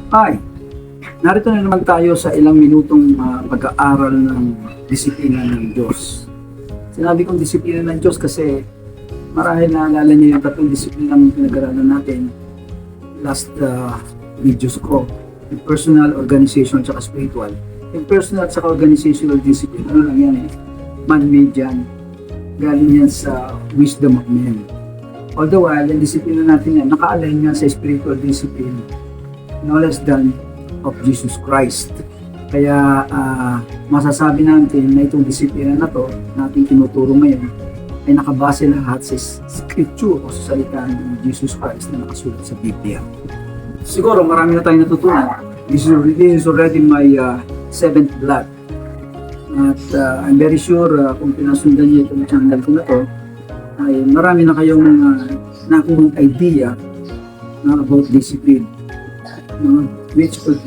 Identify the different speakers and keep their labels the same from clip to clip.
Speaker 1: Hi! Narito na naman tayo sa ilang minutong pag-aaral ng disiplina ng Diyos. Sinabi kong disiplina ng Diyos kasi marahil naalala niyo yung tatlong disiplina ng pinag-aralan natin last videos ko. Yung personal, organization, at spiritual. Yung personal at organizational discipline, ano lang yan man-made yan. Galing yan sa wisdom of men. All the while, yung disiplina natin yan, naka-align yan sa spiritual discipline, no less than of Jesus Christ. Kaya masasabi natin na itong disiplina na to na ating tinuturo ngayon ay nakabase lahat sa scripture o sa salita ng Jesus Christ na nakasulat sa Biblia. Siguro marami na tayong natutunan. This is already my seventh vlog. At I'm very sure kung pinasundan niyo itong channel ko na to ay marami na kayong nakuhang idea about discipline, which could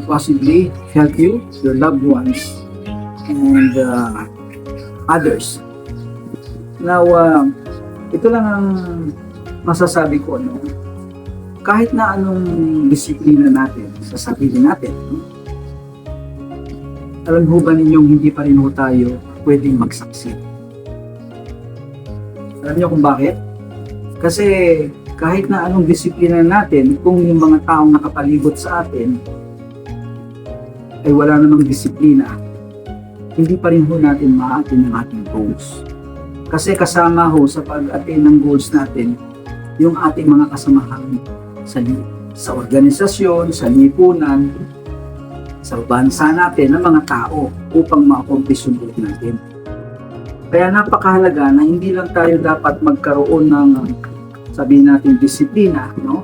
Speaker 1: possibly help you, your loved ones, and others. Now, ito lang ang masasabi ko, no? Kahit na anong disiplina natin sa sarili natin, no? Alam ho ba ninyong hindi pa rin ho tayo pwedeng mag-succeed? Alam niyo kung bakit? Kasi kahit na anong disiplina natin, kung yung mga taong nakapalibot sa atin ay wala namang disiplina, hindi pa rin ho natin ma-attain ang ating goals. Kasi kasama ho sa pag-attain ng goals natin yung ating mga kasamahan sa organisasyon, sa lipunan, sa bansa natin ng mga tao upang ma-accomplish yung goal natin. Kaya napakahalaga na hindi lang tayo dapat magkaroon ng sabihin natin disiplina, no?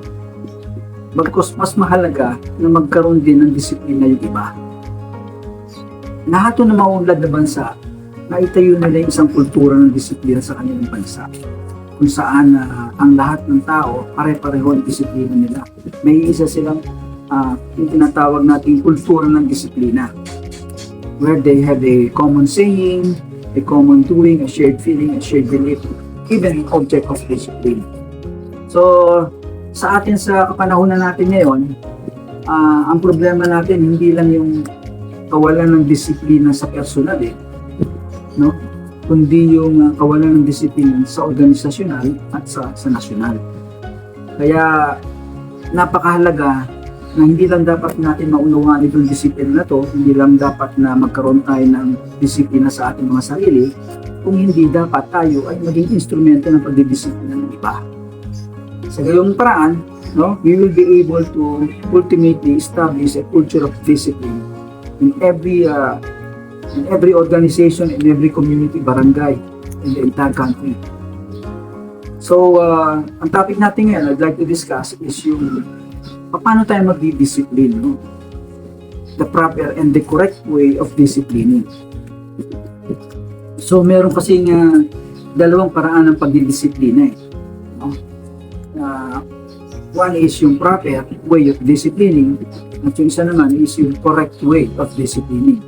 Speaker 1: Bagkus mas mahalaga na magkaroon din ng disiplina yung iba. Lahat ng maunlad na bansa, naitayo nila yung isang kultura ng disiplina sa kanilang bansa. Kung saan ang lahat ng tao, pare-pareho ang disiplina nila. May isa silang yung tinatawag nating kultura ng disiplina. Where they have a common saying, a common doing, a shared feeling, a shared belief, even an object of discipline. So, sa atin sa kapanahunan natin ngayon, ang problema natin hindi lang yung kawalan ng disiplina sa personal, no? Kundi yung kawalan ng disiplina sa organisasyonal at sa nasyonal. Kaya napakahalaga na hindi lang dapat natin maunawaan itong disiplina na to, hindi lang dapat na magkaroon tayo ng disiplina sa ating mga sarili, kung hindi dapat tayo ay maging instrumento ng pagdidisiplina ng iba. Sa gayong paraan, no, we will be able to ultimately establish a culture of discipline in every organization, in every community, barangay, in the entire country. So, ang topic natin ngayon, I'd like to discuss is yung paano tayo magdidiscipline, no? The proper and the correct way of disciplining. So, meron kasing dalawang paraan ng pagdidisiplina, no? One is yung proper way of disciplining at yung isa naman is yung correct way of disciplining.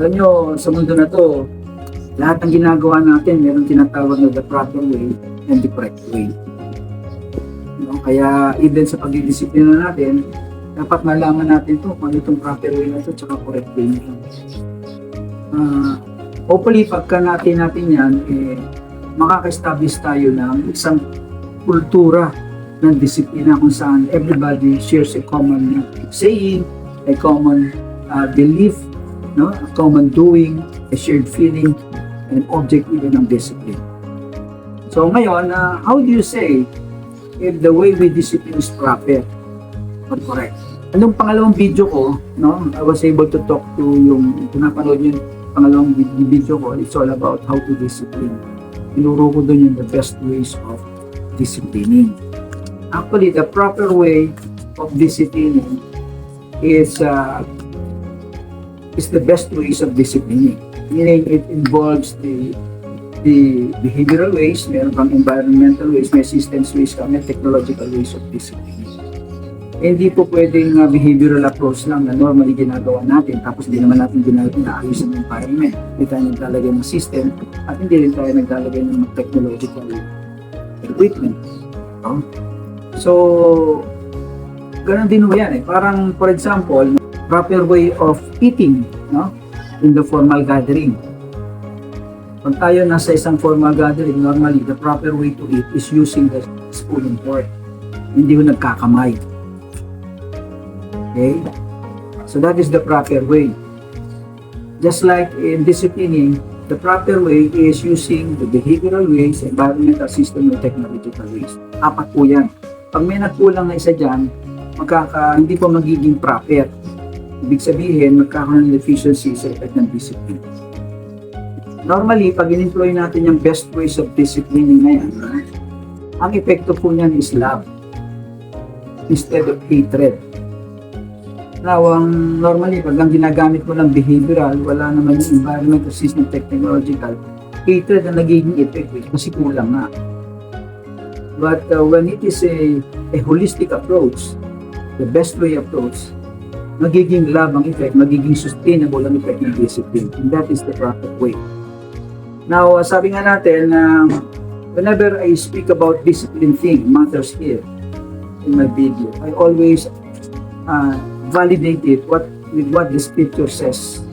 Speaker 1: Alam nyo, sa mundo na to, lahat ng ginagawa natin meron tinatawag na the proper way and the correct way. No? Kaya even sa pagdidisiplina natin, dapat malaman natin to kung ano itong proper way na to at correct way nito. Hopefully, pagka natin yan, makaka-establish tayo ng isang kultura ng disiplina kung saan everybody shares a common saying, a common belief, no, a common doing, a shared feeling, and object even ng discipline. So ngayon, how do you say if the way we discipline is proper or correct? Anong pangalawang video ko, no, I was able to talk to yung pinapanood yung pangalawang video ko, it's all about how to discipline. Tinuro ko doon yung the best ways of disciplining. Actually, the proper way of disciplining is the best ways of disciplining. Meaning, it involves the behavioral ways, meron pang environmental ways, may systems ways, may technological ways of disciplining. Hindi po pwedeng behavioral approach lang na normally ginagawa natin, tapos hindi naman natin inaayos ang environment. Hindi tayo naglalagay ng system, at hindi rin tayo naglalagay ng technological equipment. So, Ganon din ho yan eh. Parang, for example, proper way of eating, no? In the formal gathering. Pag tayo nasa isang formal gathering, normally, the proper way to eat is using the spoon and fork. Hindi ho nagkakamay. Okay? So that is the proper way. Just like in disciplining, the proper way is using the behavioral ways, environmental system, and technological ways. Apat po yan. Pag may nagkulang na isa dyan, hindi po magiging proper. Ibig sabihin, magkakaroon ng deficiency sa effect ng discipline. Normally, pag in-employ natin yung best ways of disciplining na yan, ang epekto po niyan is love instead of hatred. Now, normally, pag ang ginagamit mo lang behavioral, wala naman yung environmental system, technological, hatred ang nagiging effect kasi kulang nga. But when it is a holistic approach, the best way approach, magiging love ang effect, magiging sustainable ang effect ng discipline. And that is the proper way. Now, sabi nga natin na whenever I speak about discipline thing, matters here in my video, I always validate it with what the scripture says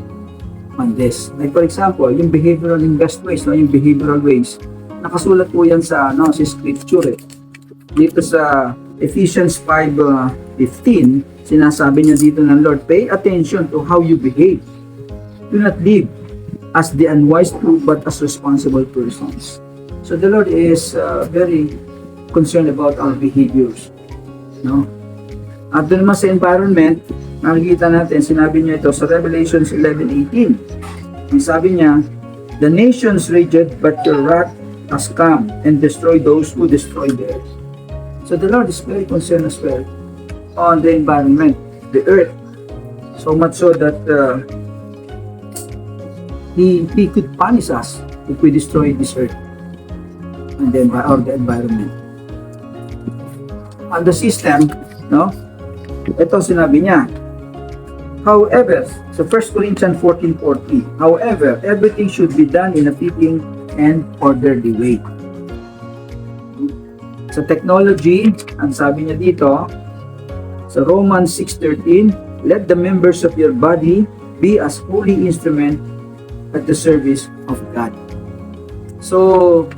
Speaker 1: on this. Like for example, yung behavioral invest ways, no, yung behavioral ways, nakasulat po yan sa scripture. Dito sa Ephesians 5:15, sinasabi niya dito ng Lord, pay attention to how you behave. Do not live as the unwise do, but as responsible persons. So the Lord is very concerned about our behaviors. No? At doon naman sa environment, nakikita natin, sinabi niya ito sa Revelation 11:18. Ang sabi niya, the nations raged, but your wrath has come and destroyed those who destroy theirs. So the Lord is very concerned as well on the environment, the earth. So much so that He could punish us if we destroy this earth and then or the environment. On the system, no? Ito sinabi niya. However, so 1 Corinthians 14:40, however, everything should be done in a fitting and orderly way. Sa technology, ang sabi niya dito, sa Romans 6:13, let the members of your body be as holy instrument at the service of God. So,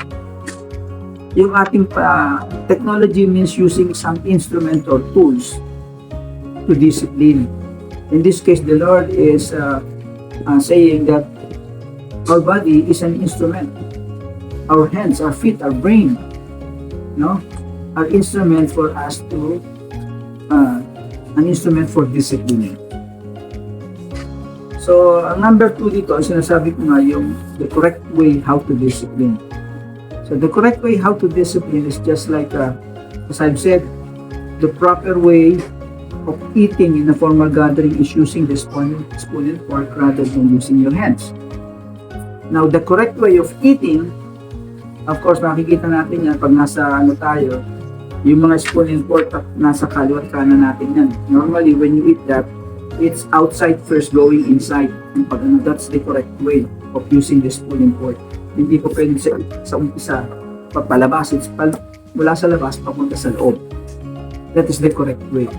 Speaker 1: yung ating technology means using some instrument or tools to discipline. In this case, the Lord is saying that our body is an instrument. Our hands, our feet, our brain, no, are instrument for us to an instrument for disciplining. So, ang number 2 dito, sinasabi ko nga yung the correct way how to discipline. So, the correct way how to discipline is just like, as I've said, the proper way of eating in a formal gathering is using the spoon and fork rather than using your hands. Now, the correct way of eating, of course, makikita natin yan pag nasa tayo, yung mga spoon and fork nasa kaliwa at kanan natin yan. Normally, when you eat that, it's outside first going inside. That's the correct way of using the spoon and fork. Hindi po pwede sa umpisa papalabas. It's mula sa labas papunta sa loob. That is the correct way.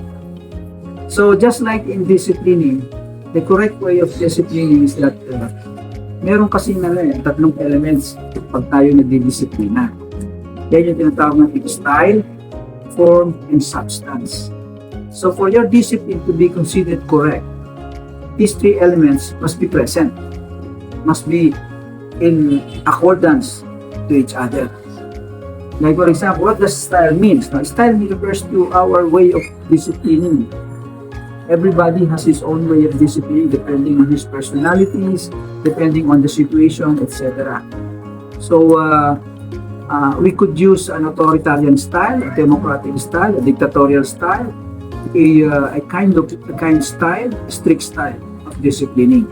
Speaker 1: So just like in disciplining, the correct way of disciplining is that meron kasi tatlong elements pag tayo nagdidisiplina. Yan yung tinatawag natin style, form, and substance. So for your discipline to be considered correct, these three elements must be present, must be in accordance to each other. Like for example, what does style mean? Now, style refers to our way of disciplining. Everybody has his own way of disciplining depending on his personalities, depending on the situation, etc. So we could use an authoritarian style, a democratic style, a dictatorial style, a kind style, strict style of disciplining.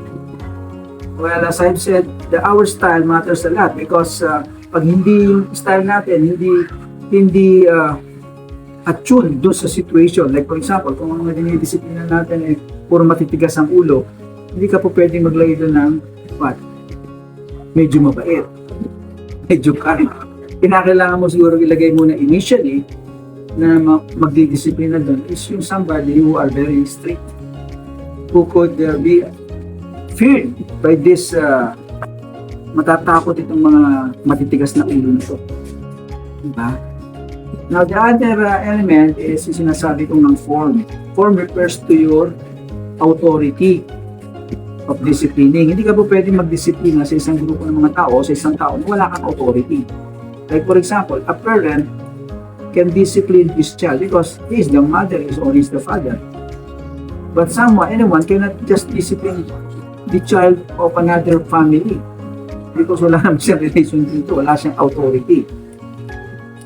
Speaker 1: Well, as I've said, our style matters a lot because pag hindi yung style natin, hindi attune doon sa situation. Like for example, kung ang dinidisiplina natin puro matitigas ang ulo, hindi ka po pwedeng maglagay doon ng medyo mabait, medyo kind. Kinakailangan mo siguro ilagay muna initially na magdidisiplina doon is yung somebody who are very strict, who could be feared by this matatakot itong mga matitigas na ulo nito. Diba? Now, the other element is yung sinasabi kong ng form. Form refers to your authority of disciplining. Hindi ka po pwede magdisiplina sa isang grupo ng mga tao, sa isang tao na wala kang authority. Like for example, a parent can discipline his child because he is the mother or he is the father. But anyone cannot just discipline the child of another family because wala naman siyang relation dito, wala siyang authority.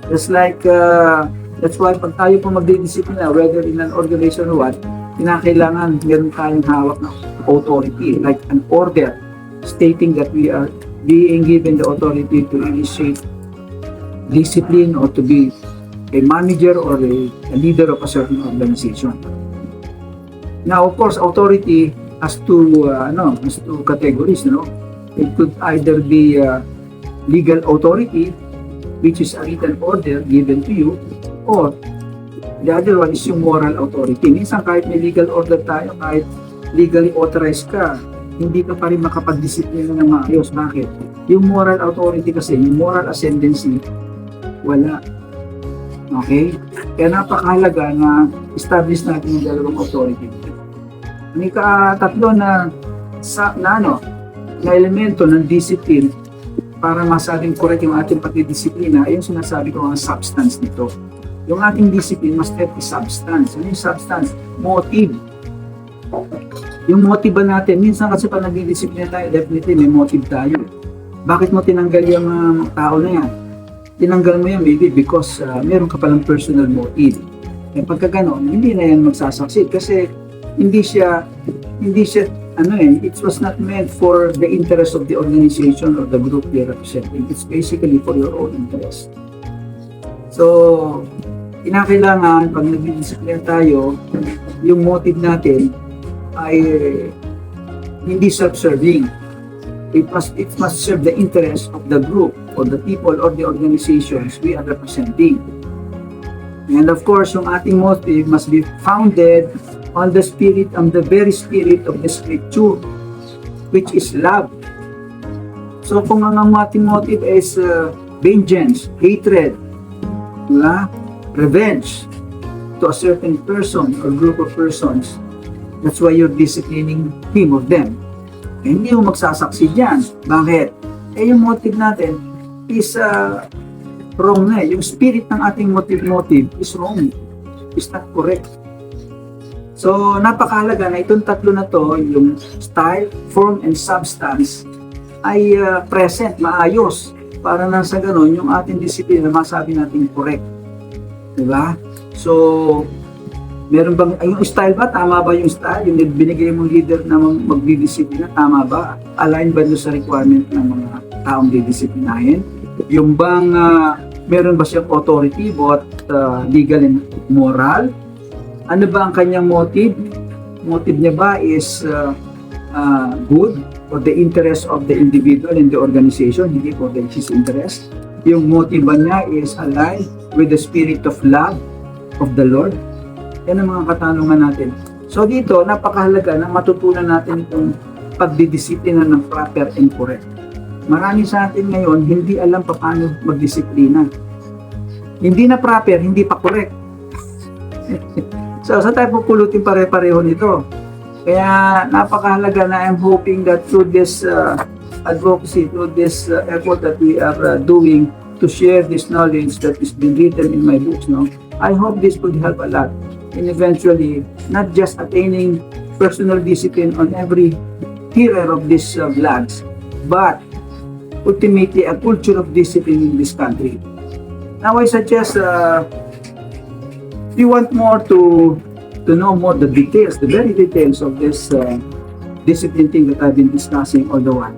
Speaker 1: Just like, that's why pag tayo po magdidisiplina, whether in an organization or what, kinakailangan meron tayong hawak na authority, like an order stating that we are being given the authority to initiate discipline or to be a manager or a leader of a certain organization. Now, of course, authority has two categories. It could either be legal authority, which is a written order given to you, or the other one is yung moral authority. Minsan kahit may legal order tayo, kahit legally authorized ka, hindi ka pa rin makapag-disiplina ng maayos. Bakit? Yung moral authority kasi, yung moral ascendancy, wala. Okay? Kaya napakahalaga na establish natin yung dalawang authority. Ang ika-tatlo na elemento ng discipline para masabing correct yung ating pagdidisiplina ay yung sinasabi ko ang substance nito. Yung ating discipline must have a substance. Ano yung substance? Motive. Yung motive ba natin, minsan kasi pag nagdidisiplina tayo, definitely may motive tayo. Bakit mo tinanggal yung tao na yan? Tinanggal mo yan maybe because meron ka palang personal motive. Kaya pagka gano'n, hindi na yan magsasucceed kasi it was not meant for the interest of the organization or the group you're representing. It's basically for your own interest. So, kinakailangan pag nagdidisiplina tayo, yung motive natin ay hindi self-serving. It must serve the interest of the group or the people or the organizations we are representing. And of course, yung ating motive must be founded on the very spirit of the scripture, which is love. So kung ang ating motive is vengeance, hatred, revenge to a certain person or group of persons, that's why you're disciplining him or them. Eh, hindi mo magsasucceed yan. Bakit? Yung motive natin is wrong na. Yung spirit ng ating motive is wrong. Is not correct. So, napakahalaga na itong tatlo na to, yung style, form, and substance, ay present, maayos, para nang sa ganun, yung ating disiplina, masabi natin correct. Diba? So, meron bang, yung style ba? Tama ba yung style? Yung binigay mong leader na magdidisiplina, tama ba? Align ba doon sa requirement ng mga taong didisiplinahin? Yung bang, meron ba siyang authority, both legal and moral? Ano ba ang kanyang motive? Motive niya ba is good for the interest of the individual and the organization, hindi for his interest? Yung motive ba niya is aligned with the spirit of love of the Lord? Yan ang mga katanungan natin. So dito, napakahalaga na matutunan natin itong pagdidisiplina ng proper and correct. Marami sa atin ngayon, hindi alam paano magdisiplina. Hindi na proper, hindi pa correct. So, saan tayo pupulutin pare-pareho nito? Kaya napakahalaga na I'm hoping that through this advocacy, through this effort that we are doing to share this knowledge that is been written in my books, I hope this could help a lot in eventually not just attaining personal discipline on every hearer of these vlogs, but ultimately a culture of discipline in this country. Now, I suggest if you want more to know more the details, the very details of this discipline thing that I've been discussing all the while,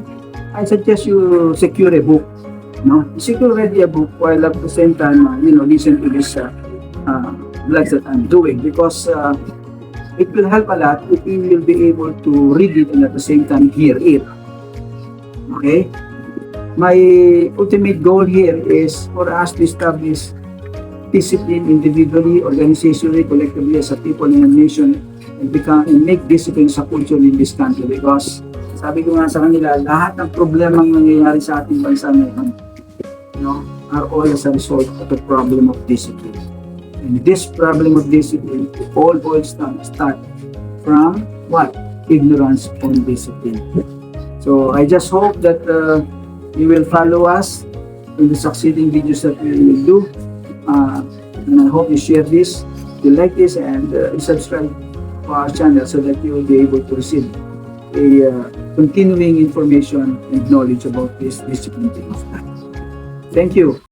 Speaker 1: I suggest you secure a book. Secure already a book while at the same time, listen to this vlogs that I'm doing, because it will help a lot if you will be able to read it and at the same time hear it. Okay? My ultimate goal here is for us to establish discipline individually, organizationally, collectively as a people in a nation and make discipline sa culture in this country because sabi ko nga sa kanila, lahat ng problemang nangyayari sa ating bansa ngayon, are all as a result of the problem of discipline. And this problem of discipline all boils down start from what? Ignorance on discipline. So I just hope that you will follow us in the succeeding videos that we will do. And I hope you share this, you like this, and subscribe to our channel so that you will be able to receive a continuing information and knowledge about this discipline thing of life. Thank you.